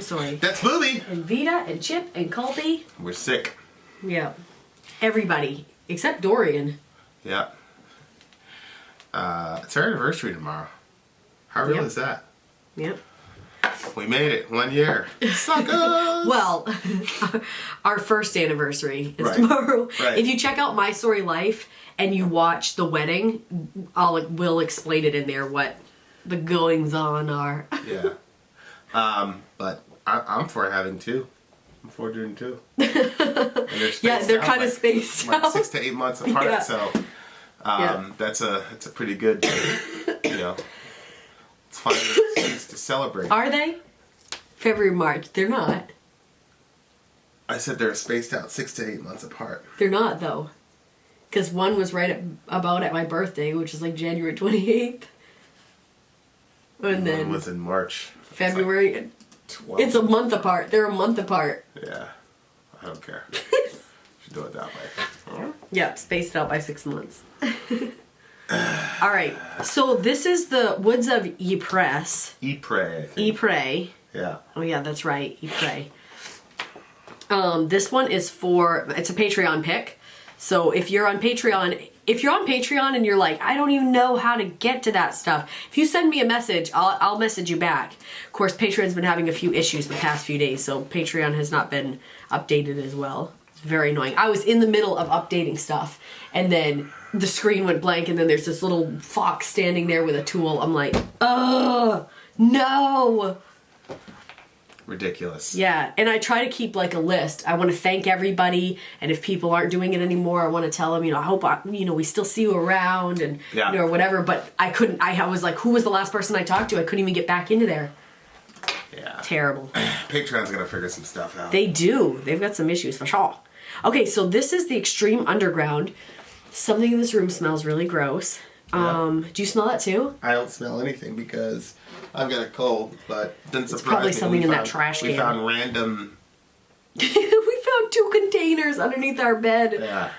Sori. That's Booby. And Vita and Chip and Colby. We're sick. Yeah. Everybody. Except Dorian. Yeah. It's our anniversary tomorrow. How real is that? Yep. We made it. 1 year. Suckers! Well, our first anniversary is tomorrow. Right. If you check out My Story Life and you watch the wedding, we'll explain it in there what the goings on are. Yeah. But I'm for having two. I'm for doing two. And They're kind of spaced like out. 6 to 8 months apart. Yeah. So that's a pretty good, it's fine to celebrate. Are they? February, March. They're not. I said they're spaced out 6 to 8 months apart. They're not, though. Because one was about at my birthday, which is like January 28th. And then one was in March. February. It's a month apart. They're a month apart. Yeah. I don't care. Should do it that way. Yep, spaced out by 6 months. All right. So this is the Woods of Ypres. Ypres, I think. Ypres. Yeah. Oh yeah, that's right. Ypres. This one is it's a Patreon pick. So if you're on Patreon and you're like, I don't even know how to get to that stuff, if you send me a message, I'll message you back. Of course, Patreon's been having a few issues the past few days, so Patreon has not been updated as well. It's very annoying. I was in the middle of updating stuff, and then the screen went blank, and then there's this little fox standing there with a tool. I'm like, oh, no. Ridiculous. Yeah, and I try to keep like a list. I want to thank everybody, and if people aren't doing it anymore, I want to tell them, I hope we still see you around, and or whatever. But I couldn't. I was like, who was the last person I talked to? I couldn't even get back into there. Yeah. Terrible. Patreon's gonna figure some stuff out. They do. They've got some issues for sure. Okay, so this is the Extreme Underground. Something in this room smells really gross. Do you smell that too? I don't smell anything because I've got a cold, but then it's probably something in that trash can. We found random. We found 2 containers underneath our bed. Yeah.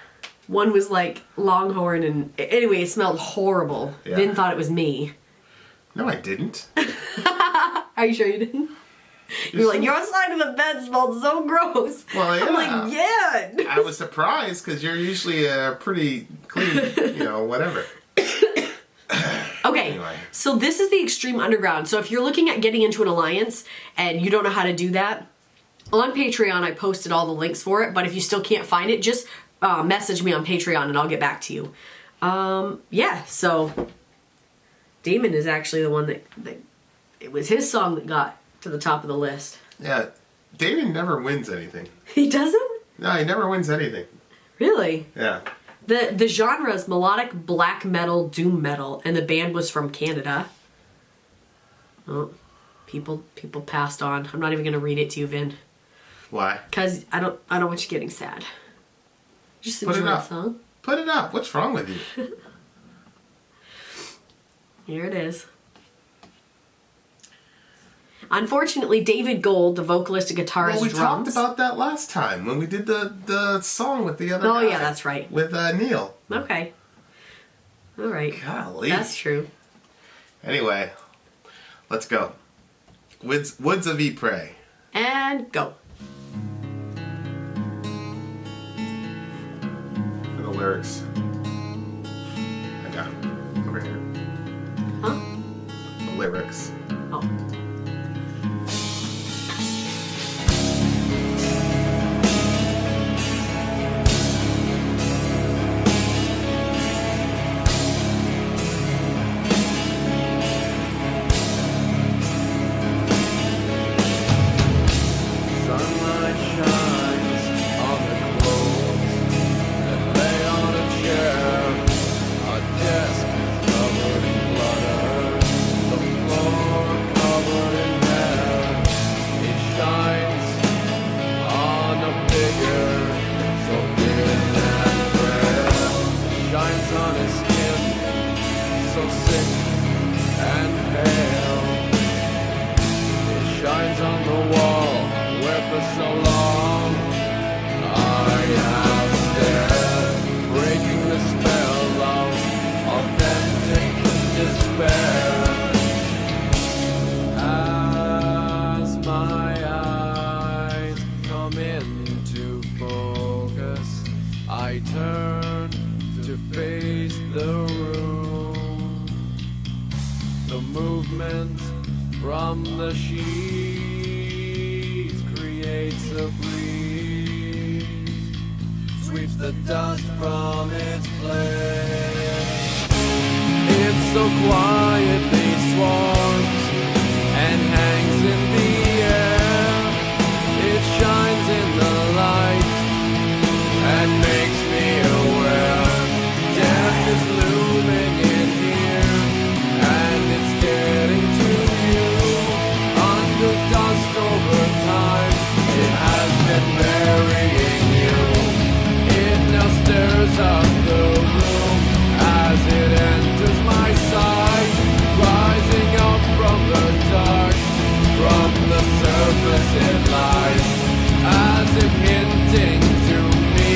One was like Longhorn, and anyway, it smelled horrible. Yeah. Vin thought it was me. No, I didn't. Are you sure you didn't? You're like, your side of the bed smelled so gross. Well, yeah. I'm like, yeah. I was surprised because you're usually pretty clean, whatever. Okay, Anyway. So this is the Extreme Underground. So if you're looking at getting into an alliance and you don't know how to do that, on Patreon I posted all the links for it, but if you still can't find it, just message me on Patreon and I'll get back to you. Yeah, so Damon is actually the one that it was his song that got to the top of the list. Yeah, David never wins anything. He doesn't? No, he never wins anything. Really? Yeah. The genre is melodic black metal, doom metal, and the band was from Canada. Oh, people passed on. I'm not even gonna read it to you, Vin. Why? Because I don't want you getting sad. Just Put enjoy it the up. song. Put it up. What's wrong with you? Here it is. Unfortunately, David Gold, the vocalist and guitarist, Well, we drums. talked about that last time when we did the song with the other guy. Oh yeah, that's right. With Neil. Okay. All right. Golly. That's true. Anyway, let's go. Woods of Ypres. And go. For the lyrics. I got them over here. Huh? The lyrics. Oh. Sunlight shines on the clothes that lay on a chair. Our desk is covered in clutter. The floor covered The movement from the sheets creates a breeze, sweeps the dust from its place. It so quietly swarms and hangs in the air. It shines in the light and makes me aware. Death is looming in here, and it's getting to you. Under dust over time, it has been burying you. It now stirs up the room as it enters my sight, rising up from the dark. From the surface it lies, as if hinting to me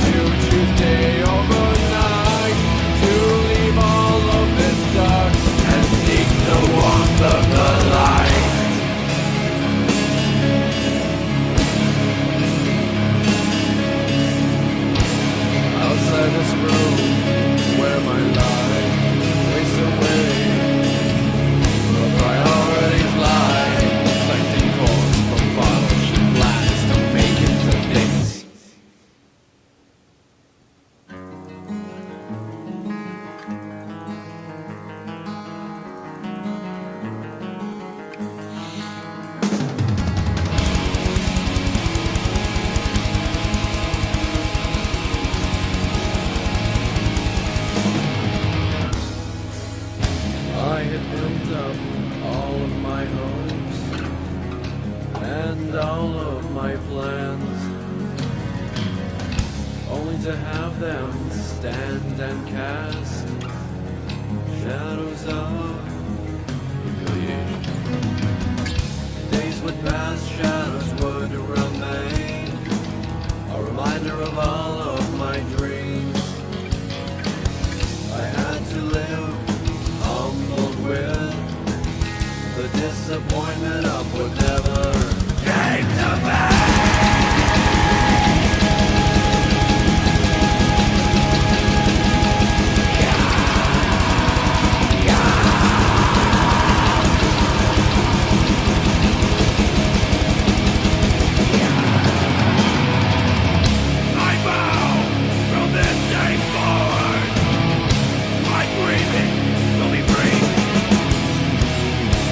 to choose day over night, to leave all of this dark and seek the warmth of the light. Outside this room, where my life wastes away, the priorities lie, collecting cords from bottles and plans to make it to dates. I had built up all of my hopes and all of my plans, only to have them stand and cast shadows of humiliation. Days would pass, shadows would remain, a reminder of all of my dreams. I had to live humbled with the disappointment of what never came to be. I vow from this day forward, my grieving will be free,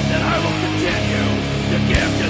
that I will continue to give to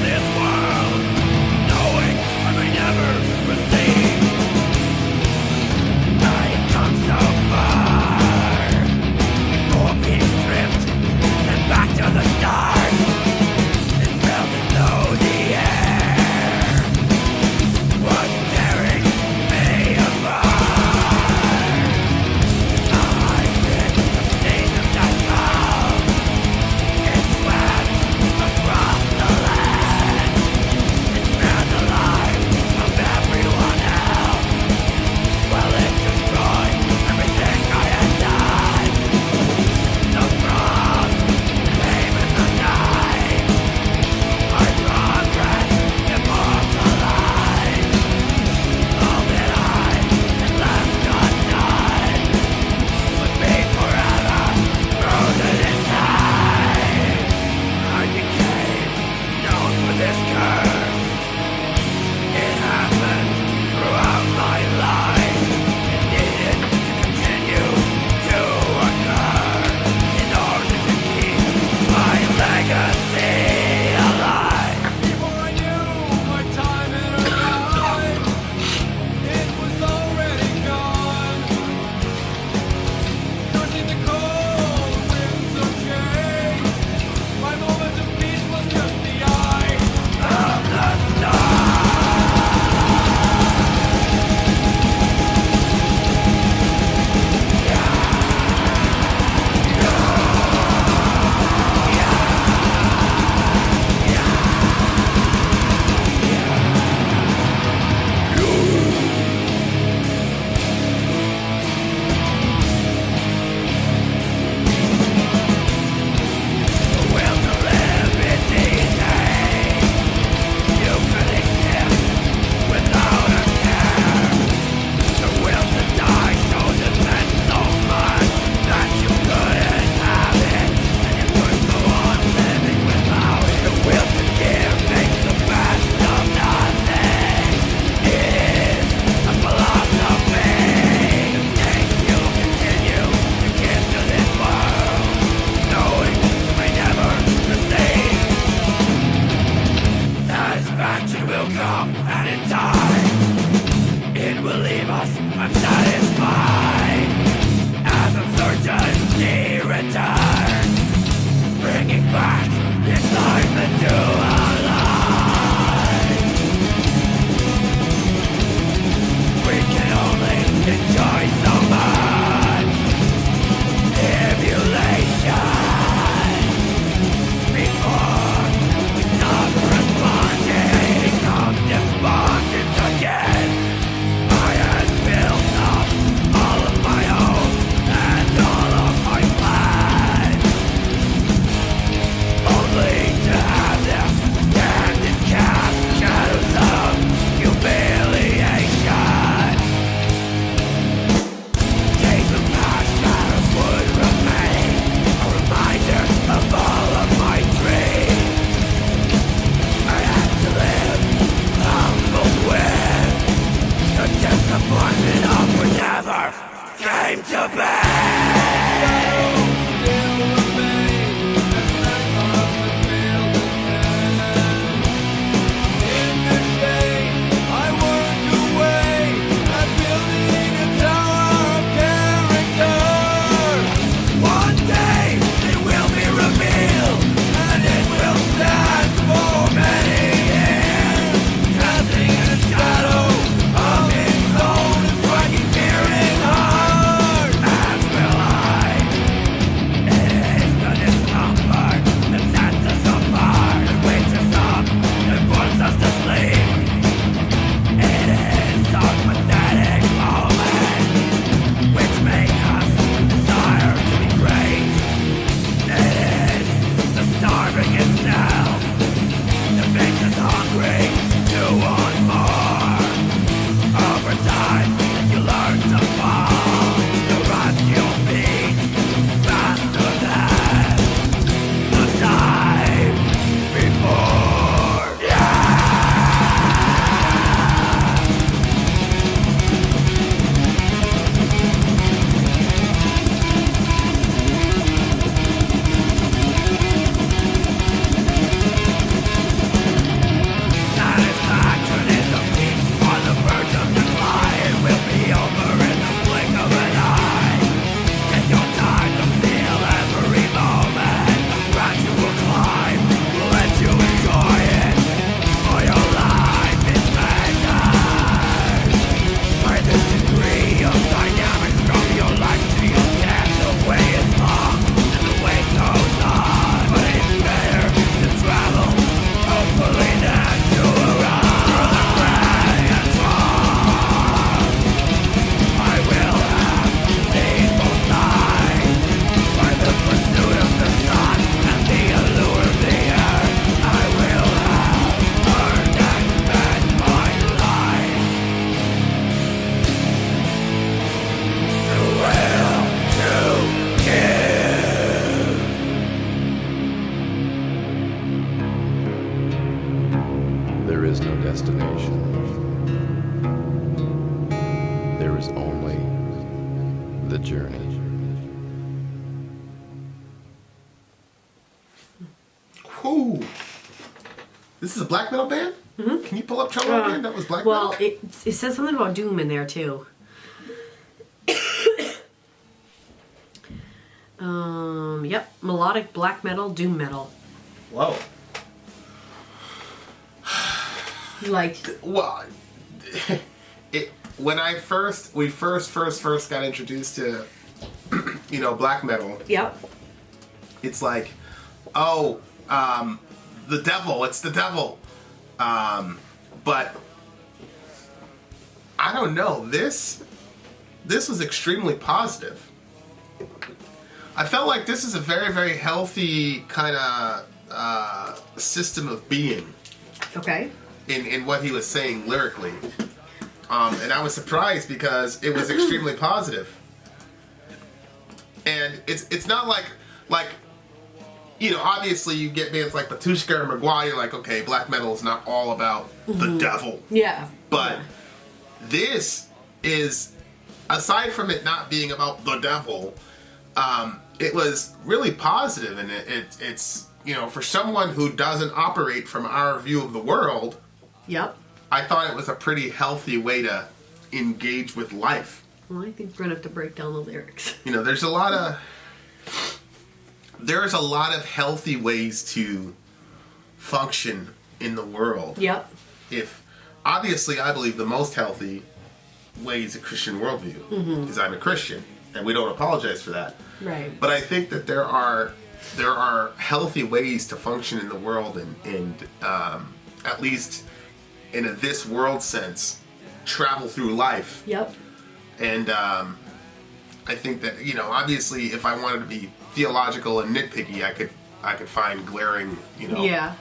bringing back excitement to our lives. We can only enjoy so much stimulation before we stop responding, become despondent again. I had built up all of my hopes and all of my plans, only to have them stand and cast shadows of humiliation. Days of past shadows would remain a reminder of all of my dreams. I had to live humble with the disappointment of what never came to be. One day it will be revealed, and it will stand for many years, casting a shadow of its own, striking fear in heart. As will I. It is the discomfort that sets us apart and wakes us up and puts us to sleep. It is our pathetic moments which make us desire to be great. It is the starving itself that makes us hungry to want more. Over time, as you learn to fall, the rust you'll beat faster than the time before. Satisfaction is a peak on the verge of decline. It will be over in the blink of an eye. Take your time to feel every moment. The gradual climb will let you enjoy it, for your life is measured by the degree of dynamics from your life to your death. The way is long and the way goes on, but it's better to travel, hopefully than to arrive. I will have seen both sides, by the pursuit of the sun and the allure of the earth. I will have earned and spent my life. The will to give. There is no destination. There is only the journey. Whew. This is a black metal band? Can you pull up Trouble again? That was black Well, metal? it says something about doom in there too. Yep, melodic black metal, doom metal. Whoa. Like, Well, when we first got introduced to, black metal, yep, it's like, the devil, it's the devil. But I don't know, this was extremely positive. I felt like this is a very, very healthy kind of system of being okay. in what he was saying lyrically. And I was surprised because it was extremely positive. And it's not like obviously you get bands like Batushka or Maguire, you're like, okay, black metal is not all about the devil. Yeah. But this is, aside from it not being about the devil, it was really positive, and it's for someone who doesn't operate from our view of the world. Yep. I thought it was a pretty healthy way to engage with life. Well, I think we're gonna have to break down the lyrics. There's a lot of there's a lot of healthy ways to function in the world. Yep. If obviously, I believe the most healthy way is a Christian worldview, because I'm a Christian, and we don't apologize for that. Right. But I think that there are healthy ways to function in the world, and at least in a this world sense, travel through life. Yep. And I think that, you know, obviously, if I wanted to be theological and nitpicky, I could find glaring, you know, Yeah.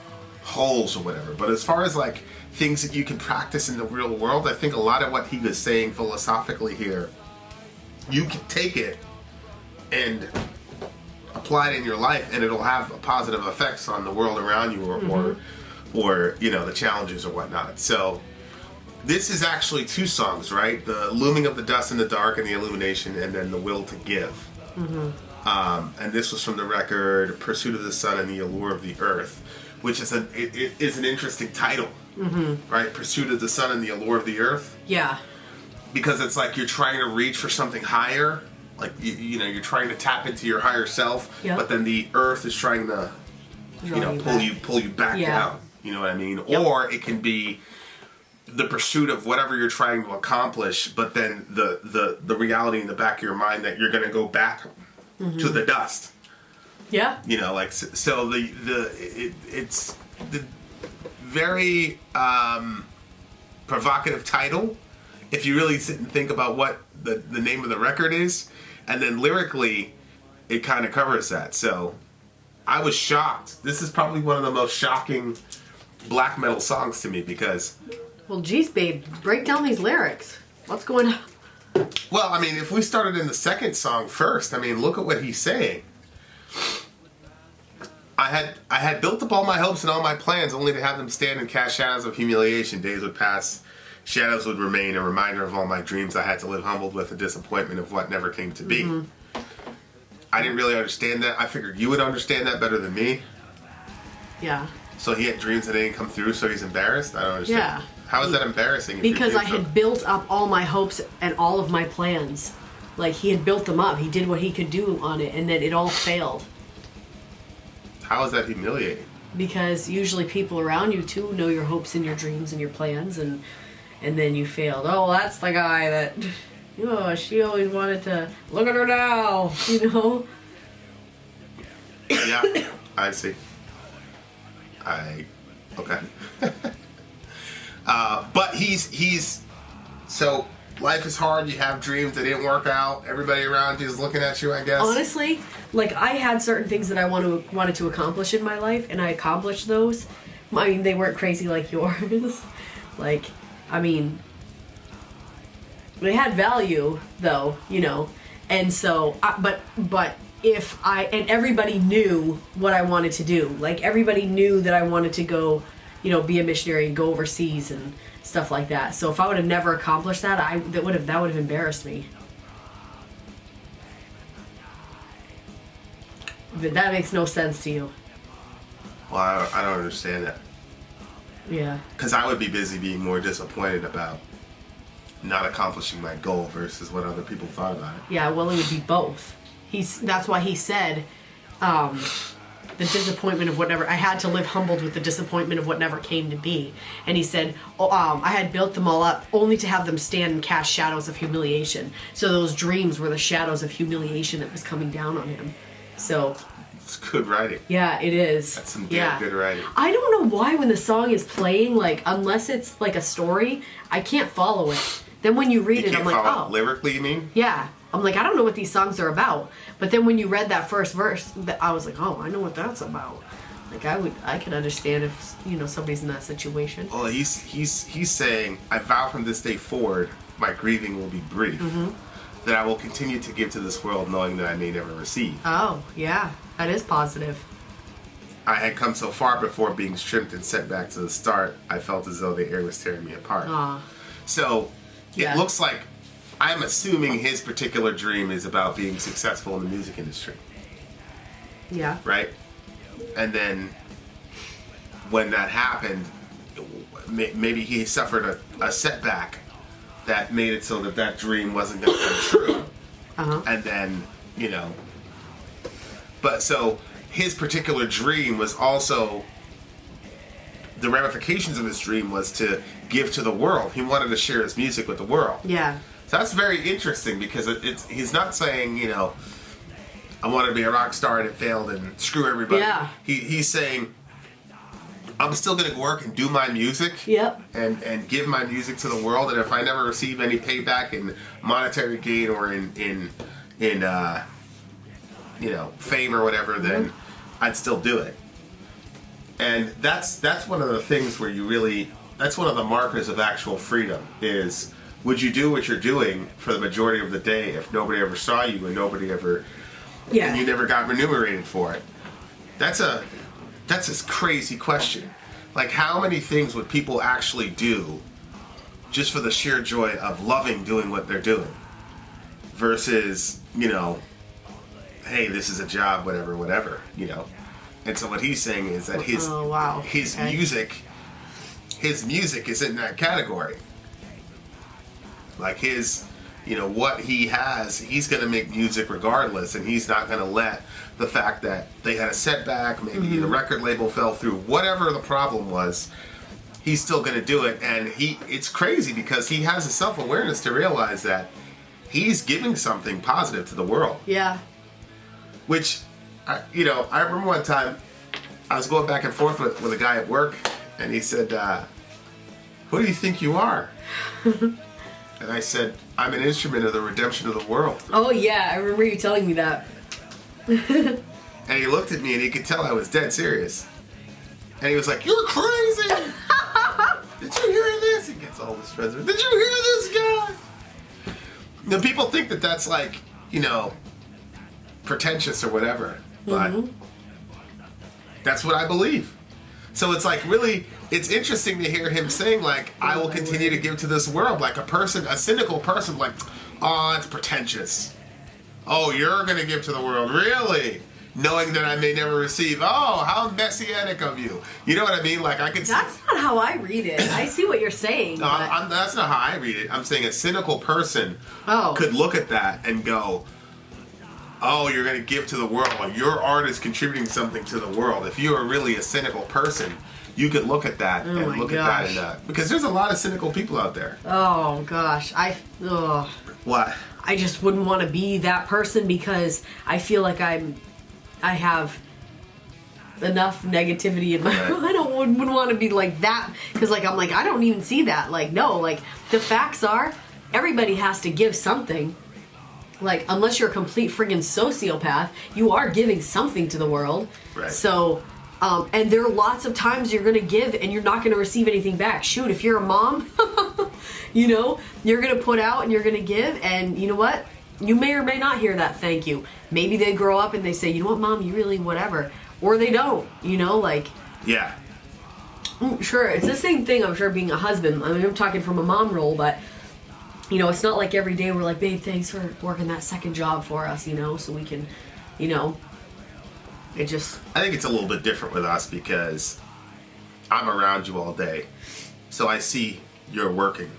holes or whatever. But as far as like things that you can practice in the real world, I think a lot of what he was saying philosophically here, you can take it and apply it in your life, and it'll have positive effects on the world around you, or you know, the challenges or whatnot. So this is actually 2 songs, right? The Looming of the Dust in the Dark and the Illumination, and then The Will to Give. And this was from the record Pursuit of the Sun and the Allure of the Earth, which is it is an interesting title, right? Pursuit of the Sun and the Allure of the Earth. Yeah. Because it's like you're trying to reach for something higher, like you know, you're trying to tap into your higher self, Yep. but then the earth is trying to, you know, pull you back Yeah. down. You know what I mean? Yep. Or it can be the pursuit of whatever you're trying to accomplish, but then the reality in the back of your mind that you're going to go back to the dust. Yeah. You know, like so it's the very provocative title if you really sit and think about what the name of the record is, and then lyrically it kind of covers that. So I was shocked. This is probably one of the most shocking black metal songs to me, because Well, geez, babe, break down these lyrics. What's going on? well, I mean, if we started in the second song first, I mean, look at what he's saying. I had built up all my hopes and all my plans, only to have them stand and cast shadows of humiliation. Days would pass, shadows would remain, a reminder of all my dreams I had to live humbled with, a disappointment of what never came to be. I didn't really understand that. I figured you would understand that better than me. Yeah. So he had dreams that didn't come through, so he's embarrassed? I don't understand. Yeah. How is that embarrassing? If your Because I dreams had built up all my hopes and all of my plans. Like, he had built them up. He did what he could do on it, and then it all failed. How is that humiliating? Because usually people around you, too, know your hopes and your dreams and your plans, and then you failed. Oh, that's the guy that, oh, she always wanted to, look at her now, you know? Yeah, I see. Okay. But he's so life is hard. You have dreams that didn't work out. Everybody around you is looking at you, I guess. Honestly, like, I had certain things that I wanted to accomplish in my life, and I accomplished those. I mean, they weren't crazy like yours. Like, I mean, they had value, though, you know. And so, but if and everybody knew what I wanted to do. Like, everybody knew that I wanted to go, you know, be a missionary and go overseas and stuff like that. So if I would have never accomplished that, that would have embarrassed me. But that makes no sense to you. Well, I don't understand that. Yeah. Because I would be busy being more disappointed about not accomplishing my goal versus what other people thought about it. Yeah, well, it would be both. That's why he said, the disappointment of what never, I had to live humbled with the disappointment of what never came to be. And he said, I had built them all up only to have them stand and cast shadows of humiliation. So those dreams were the shadows of humiliation that was coming down on him. So It's good writing. yeah, it is. That's some damn good writing. I don't know why when the song is playing, like, unless it's like a story, I can't follow it. Then when you read You it, I'm can't like, follow oh. lyrically, you mean? Yeah. I'm like, I don't know what these songs are about. But then when you read that first verse, I was like, oh, I know what that's about. Like, I could understand if, you know, somebody's in that situation. Well, he's saying, I vow from this day forward, my grieving will be brief. That I will continue to give to this world, knowing that I may never receive. Oh, yeah. That is positive. I had come so far before being stripped and sent back to the start, I felt as though the air was tearing me apart. Aw. So, Yeah. it looks like, I'm assuming his particular dream is about being successful in the music industry, Yeah. right? And then, when that happened, maybe he suffered a setback that made it so that dream wasn't going to come true. Uh-huh. And then, you know, But so his particular dream was also, the ramifications of his dream was to give to the world. He wanted to share his music with the world. Yeah. So that's very interesting because he's not saying, you know, I wanted to be a rock star and it failed and screw everybody. Yeah. He's saying, I'm still going to work and do my music. Yep. And give my music to the world. And if I never receive any payback in monetary gain or in you know, fame or whatever, then I'd still do it. And that's one of the things where you really, that's one of the markers of actual freedom is, would you do what you're doing for the majority of the day if nobody ever saw you and nobody ever, and you never got remunerated for it? That's a crazy question. Like, how many things would people actually do just for the sheer joy of loving doing what they're doing versus, you know, hey, this is a job, whatever, you know? And so what he's saying is that his music is in that category. Like his, you know, what he has, he's going to make music regardless, and he's not going to let the fact that they had a setback, maybe the record label fell through, whatever the problem was, he's still going to do it. And it's crazy because he has a self-awareness to realize that he's giving something positive to the world. Yeah. Which, you know, I remember one time I was going back and forth with a guy at work, and he said, who do you think you are? And I said, I'm an instrument of the redemption of the world. Oh, yeah, I remember you telling me that. And he looked at me and he could tell I was dead serious. And he was like, you're crazy! Did you hear this? He gets all this friends. Did you hear this guy? You know, people think that that's like, you know, pretentious or whatever. But that's what I believe. So it's like really, it's interesting to hear him saying like, I will continue to give to this world. Like a cynical person, like, oh, it's pretentious. Oh, you're going to give to the world, really? Knowing that I may never receive. Oh, how messianic of you. You know what I mean? Like I could. That's not how I read it. I see what you're saying. No, that's not how I read it. I'm saying a cynical person could look at that and go, oh, you're going to give to the world. Like, your art is contributing something to the world. If you are really a cynical person, you could look at that at that and because there's a lot of cynical people out there. Oh gosh, What? I just wouldn't want to be that person because I feel like I have enough negativity in my wouldn't want to be like that because like I'm like I don't even see that. Like no, like the facts are everybody has to give something. Like, unless you're a complete friggin' sociopath, you are giving something to the world. Right. So, and there are lots of times you're going to give and you're not going to receive anything back. Shoot, if you're a mom, you know, you're going to put out and you're going to give. And you know what? You may or may not hear that thank you. Maybe they grow up and they say, you know what, Mom, you really whatever. Or they don't, you know, like... Yeah. Sure, it's the same thing, I'm sure, being a husband. I mean, I'm talking from a mom role, but... You know, it's not like every day we're like, babe, thanks for working that second job for us, you know, so we can, you know, it just... I think it's a little bit different with us because I'm around you all day. So I see you're working,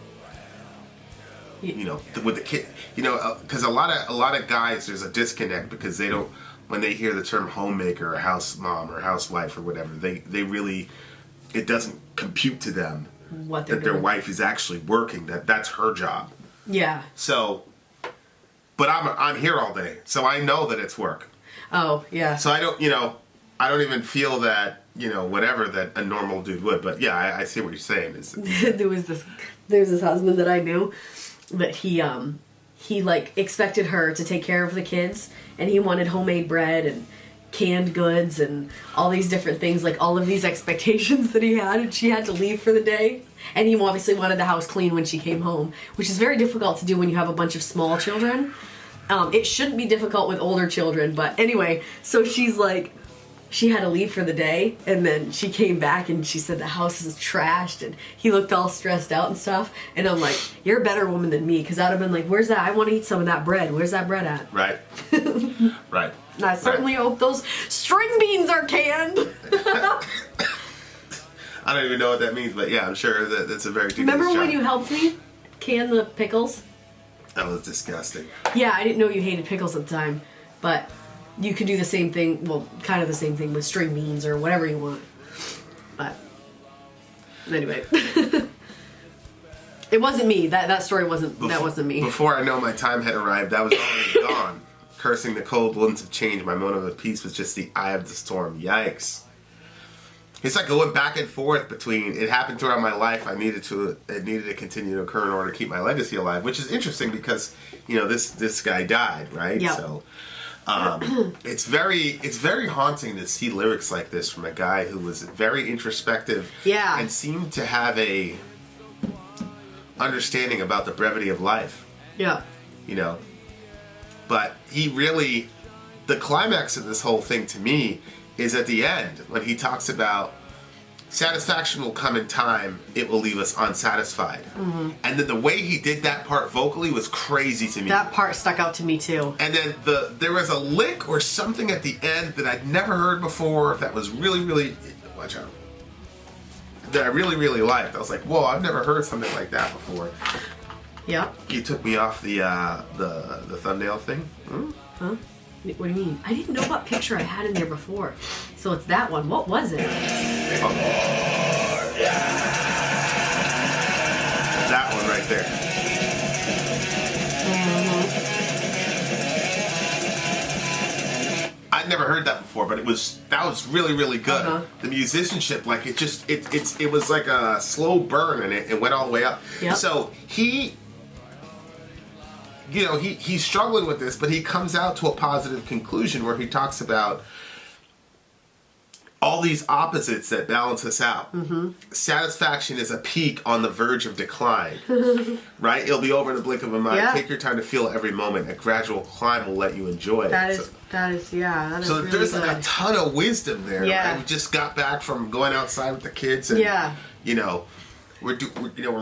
you know, with the kid, you know, because a lot of guys, there's a disconnect because they don't, when they hear the term homemaker or house mom or housewife or whatever, they really, it doesn't compute to them what they're that their doing. wife is actually working, that's her job. Yeah. So, but I'm here all day, so I know that it's work. Oh, yeah. So I don't even feel that, you know, whatever that a normal dude would. But yeah, I see what you're saying. There's this husband that I knew that he like expected her to take care of the kids, and he wanted homemade bread and canned goods and all these different things, like all of these expectations that he had, and she had to leave for the day. And he obviously wanted the house clean when she came home, which is very difficult to do when you have a bunch of small children. It shouldn't be difficult with older children, but anyway, so she's like, she had to leave for the day, and then she came back and she said the house is trashed, and he looked all stressed out and stuff, and I'm like, you're a better woman than me, because I'd have been like, where's that? I want to eat some of that bread. Where's that bread at? Right. Right. And I certainly hope those string beans are canned. I don't even know what that means, but yeah, I'm sure that's a very tedious Remember job. when you helped me can the pickles? That was disgusting. Yeah, I didn't know you hated pickles at the time, but you could do the same thing. Well, kind of the same thing with string beans or whatever you want. But anyway, it wasn't me. That story wasn't. That wasn't me. Before I know my time had arrived, I was already gone. Cursing the cold winds of change, my moment of peace was just the eye of the storm. Yikes. It's like going back and forth between it happened throughout my life. It needed to continue to occur in order to keep my legacy alive, which is interesting because this guy died, right? Yep. So it's very haunting to see lyrics like this from a guy who was very introspective, Yeah. and seemed to have a understanding about the brevity of life. Yeah. But he really, the climax of this whole thing to me is at the end when he talks about satisfaction will come in time, it will leave us unsatisfied. Mm-hmm. And then the way he did that part vocally was crazy to me. That part stuck out to me too. And then there was a lick or something at the end that I'd never heard before that was really, really, watch out, that I really, really liked. I was like, whoa, I've never heard something like that before. Yeah. You took me off the thumbnail thing. Hmm? Huh? What do you mean? I didn't know what picture I had in there before. So it's that one. What was it? Oh. That one right there. I'd never heard that before, but that was really, really good. Uh-huh. The musicianship, like it was like a slow burn, and it went all the way up. Yep. So he's struggling with this, but he comes out to a positive conclusion where he talks about all these opposites that balance us out. Mm-hmm. Satisfaction is a peak on the verge of decline, right? It'll be over in the blink of an eye. Yeah. Take your time to feel every moment. A gradual climb will let you enjoy That it. is really There's good. like a ton of wisdom there. Yeah. Right? We just got back from going outside with the kids, and we're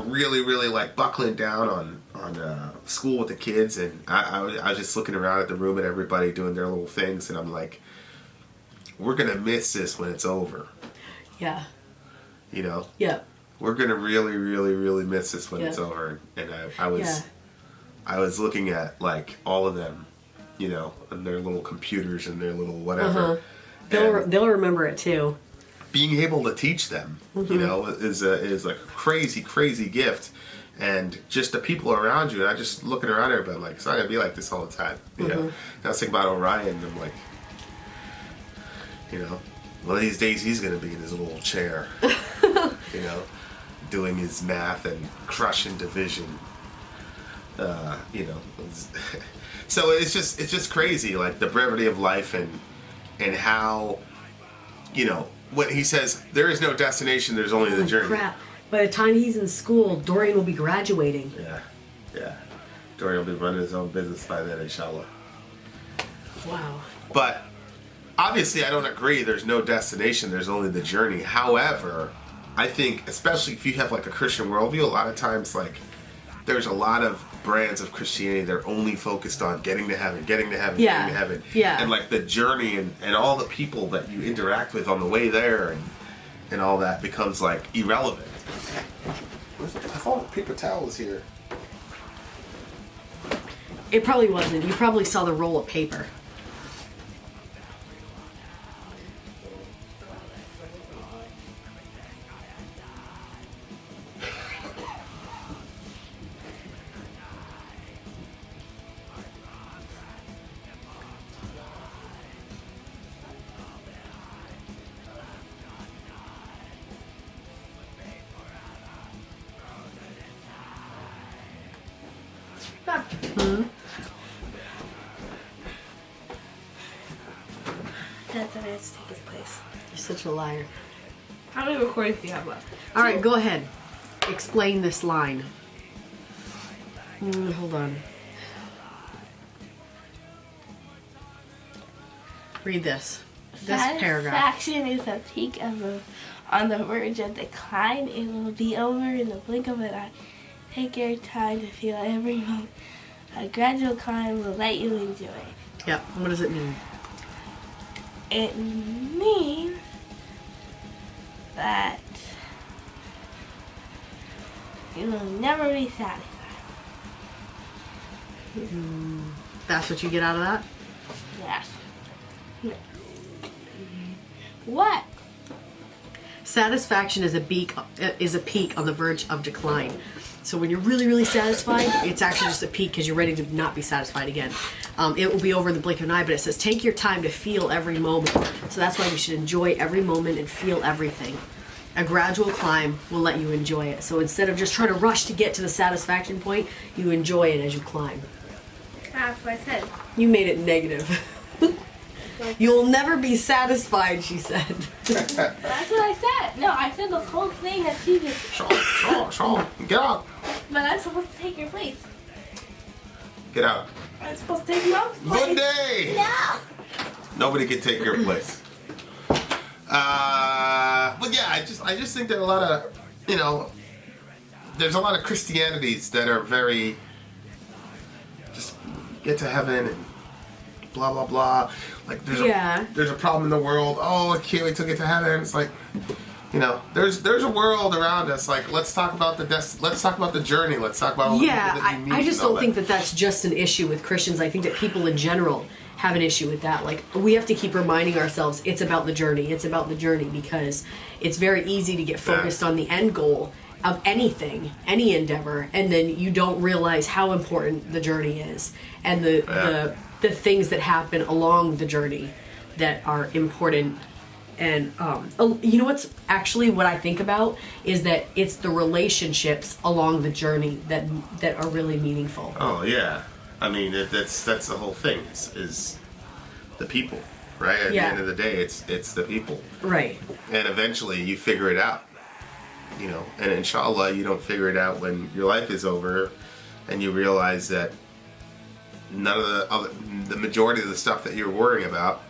really, really like buckling down on school with the kids, and I was just looking around at the room and everybody doing their little things, and I'm like, we're gonna miss this when it's over. Yeah. Yeah. We're gonna really, really, really miss this when it's over, and I was looking at like all of them, and their little computers and their little whatever. Uh-huh. They'll remember it too. Being able to teach them, is like a crazy, crazy gift. And just the people around you, and I just looking around everybody, I'm like, it's not gonna be like this all the time, And I was thinking about Orion, and I'm like, one of these days he's gonna be in his little chair, doing his math and crushing division, So it's just crazy, like the brevity of life, and how, when he says there is no destination, there's only the journey. Crap. By the time he's in school, Dorian will be graduating. Yeah. Dorian will be running his own business by then, inshallah. Wow. But obviously I don't agree there's no destination, there's only the journey. However, I think, especially if you have like a Christian worldview, a lot of times like there's a lot of brands of Christianity that are only focused on getting to heaven, getting to heaven, getting to heaven. Yeah. And like the journey and all the people that you interact with on the way there and all that becomes like irrelevant. I thought paper towel was here. It probably wasn't. You probably saw the roll of paper. That's what has to take its place. You're such a liar. How many recordings do you have left? All right, go ahead. Explain this line. Hold on. Read this. This paragraph. Satisfaction is a peak on the verge of decline. It will be over in the blink of an eye. Take your time to feel every moment. A gradual climb will let you enjoy. Yeah. What does it mean? It means that you will never be satisfied. That's what you get out of that? Yes. What? Satisfaction is a peak on the verge of decline. So when you're really, really satisfied, it's actually just a peak because you're ready to not be satisfied again. It will be over in the blink of an eye, but it says take your time to feel every moment. So that's why we should enjoy every moment and feel everything. A gradual climb will let you enjoy it. So instead of just trying to rush to get to the satisfaction point, you enjoy it as you climb. That's what I said. You made it negative. You'll never be satisfied, she said. That's what I said. No, I said the whole thing that she just. Sean, get out. But I'm supposed to take your place. Get out. I'm supposed to take Mom's place. One day. No. Nobody can take your place. But yeah, I just think that a lot of, there's a lot of Christianities that are very, just get to heaven and blah, blah, blah. Like, there's a problem in the world. Oh, I can't wait to get to heaven. It's like, there's a world around us. Like, let's talk about the journey. Let's talk about all the people that you meet. I just don't think that that's just an issue with Christians. I think that people in general have an issue with that. Like, we have to keep reminding ourselves it's about the journey. It's about the journey, because it's very easy to get focused on the end goal of anything, any endeavor, and then you don't realize how important the journey is and the things that happen along the journey that are important. And you know what's actually what I think about is that it's the relationships along the journey that are really meaningful. Oh yeah, I mean that's the whole thing is the people, right? At the end of the day, it's the people, right? And eventually you figure it out, And inshallah, you don't figure it out when your life is over, and you realize that none of the majority of the stuff that you're worrying about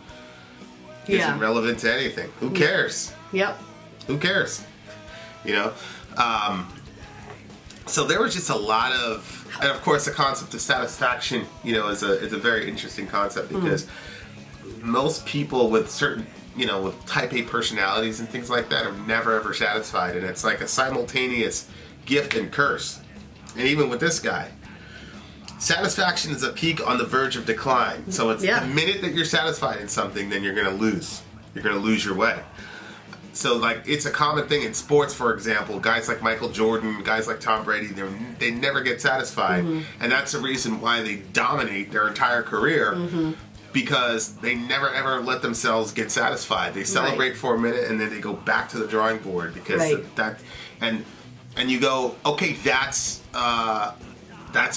isn't relevant to anything. Who cares? Yep. Who cares? So there was just a lot of, and of course the concept of satisfaction, is a very interesting concept, because most people with certain, with type A personalities and things like that are never ever satisfied, and it's like a simultaneous gift and curse. And even with this guy, satisfaction is a peak on the verge of decline. So it's the minute that you're satisfied in something, then you're going to lose. You're going to lose your way. So, like, it's a common thing in sports, for example. Guys like Michael Jordan, guys like Tom Brady, they never get satisfied. And that's the reason why they dominate their entire career, because they never ever let themselves get satisfied. They celebrate for a minute, and then they go back to the drawing board, because and you go, okay, that's a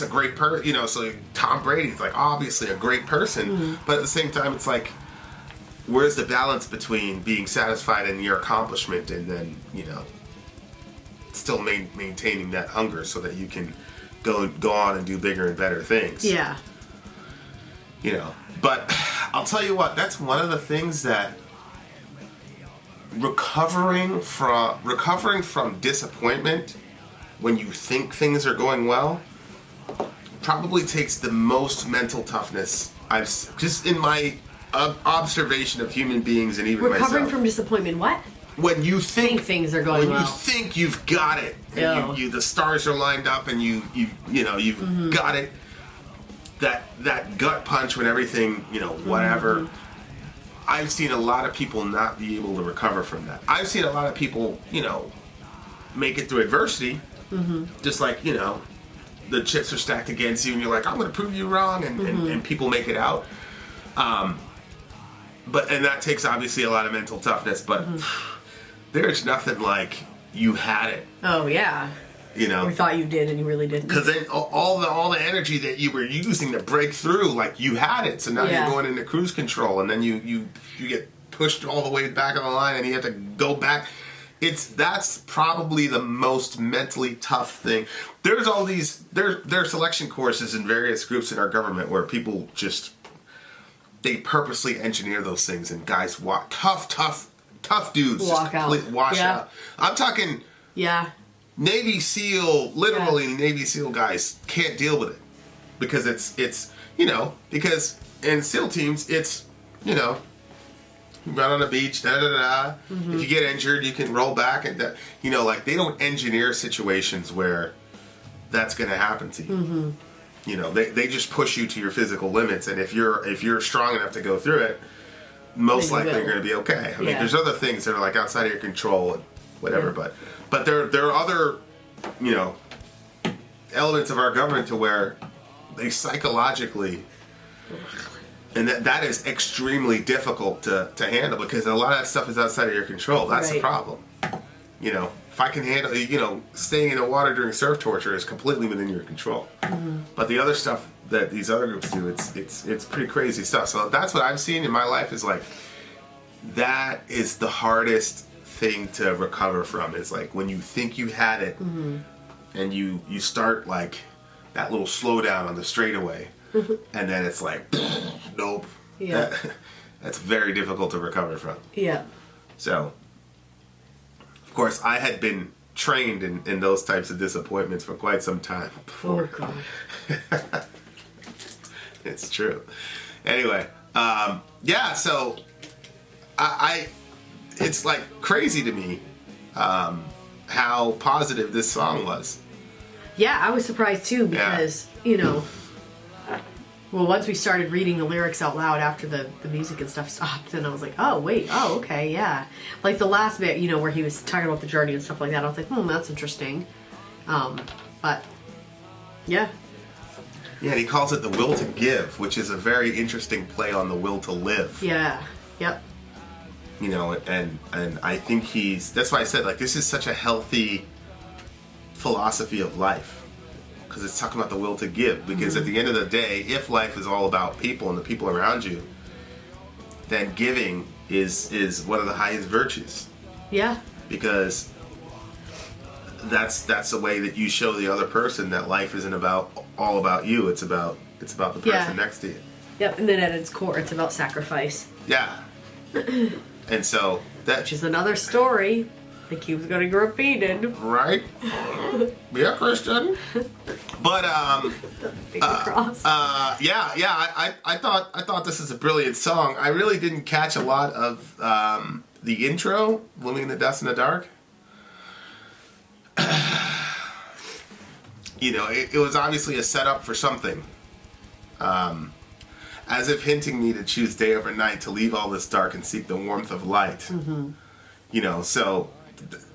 great person, so Tom Brady's like obviously a great person, but at the same time it's like, where's the balance between being satisfied in your accomplishment and then, still maintaining that hunger so that you can go on and do bigger and better things. Yeah. But I'll tell you what, that's one of the things that recovering from disappointment when you think things are going well probably takes the most mental toughness I've just in my observation of human beings, and even recovering myself. from disappointment. What? When you think things are going well. When you think you've got it, and you the stars are lined up, and you've got it. That gut punch when everything, whatever. I've seen a lot of people not be able to recover from that. I've seen a lot of people, make it through adversity, just like, the chips are stacked against you, and you're like, I'm going to prove you wrong, and people make it out. And that takes obviously a lot of mental toughness, but there's nothing like you had it. Oh yeah. You thought you did, and you really didn't. Because then all the energy that you were using to break through, like you had it. So now you're going into cruise control, and then you get pushed all the way back on the line, and you have to go back. That's probably the most mentally tough thing. There's all these there are selection courses in various groups in our government where people just they purposely engineer those things, and guys tough dudes wash out. I'm talking Navy SEAL, literally Navy SEAL guys can't deal with it because it's because in SEAL teams it's you run on the beach, If you get injured, you can roll back, and like they don't engineer situations where that's going to happen to you. They just push you to your physical limits, and if you're strong enough to go through it, most Then you likely will. you're going to be okay. I mean, Yeah. there's other things that are like outside of your control and whatever, but there are other, you know, elements of our government to where they psychologically, and that is extremely difficult to handle because a lot of that stuff is outside of your control. That's the Right. problem. You know, if I can handle, you know, staying in the water during surf torture is completely within your control. But the other stuff that these other groups do, it's pretty crazy stuff. So that's what I'm seeing in my life is like, that is the hardest thing to recover from, is like when you think you had it and you start like that little slowdown on the straightaway and then it's like, nope. Yeah. That's very difficult to recover from. Yeah. So, of course, I had been trained in those types of disappointments for quite some time Oh before. God. It's true. Anyway, yeah, so I it's like crazy to me how positive this song was. Yeah, I was surprised too because, you know, well, once we started reading the lyrics out loud after the music and stuff stopped, then I was like, oh, wait, oh, okay, yeah. Like the last bit, you know, where he was talking about the journey and stuff like that, I was like, that's interesting. But, yeah. Yeah, and he calls it the will to give, which is a very interesting play on the will to live. Yeah, yep. You know, and I think that's why I said, like, this is such a healthy philosophy of life. Because it's talking about the will to give. Because at the end of the day, if life is all about people and the people around you, then giving is one of the highest virtues. Yeah. Because that's the way that you show the other person that life isn't all about you. It's about the person Yeah. next to you. Yep, and then at its core, it's about sacrifice. Yeah. And so Which is another story that keeps getting repeated. right? Yeah, Christian. But Finger crossed. yeah. I thought this is a brilliant song. I really didn't catch a lot of the intro, "Looming of Dusk in the Dark." You know, it was obviously a setup for something. As if hinting me to choose day over night, to leave all this dark and seek the warmth of light. You know, so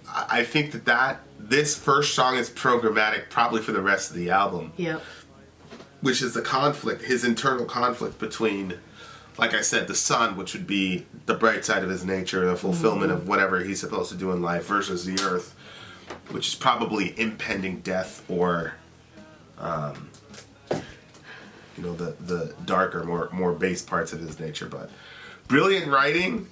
I think that this first song is programmatic probably for the rest of the album. Yep. Which is the conflict, his internal conflict between, like I said, the sun, which would be the bright side of his nature, the fulfillment of whatever he's supposed to do in life, versus the earth, which is probably impending death or, you know, the darker, more base parts of his nature. But brilliant writing.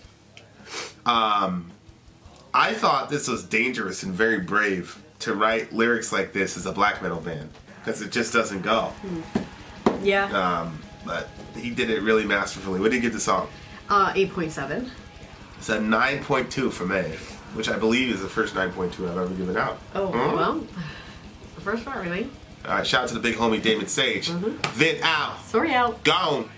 I thought this was dangerous and very brave to write lyrics like this as a black metal band, because it just doesn't go. Yeah. But he did it really masterfully. What did you give the song? 8.7. It's a 9.2 from me, which I believe is the first 9.2 I've ever given out. Oh, well. The first part, really. All right, shout out to the big homie Damon Sage. Vin out. Sorry out. Gone.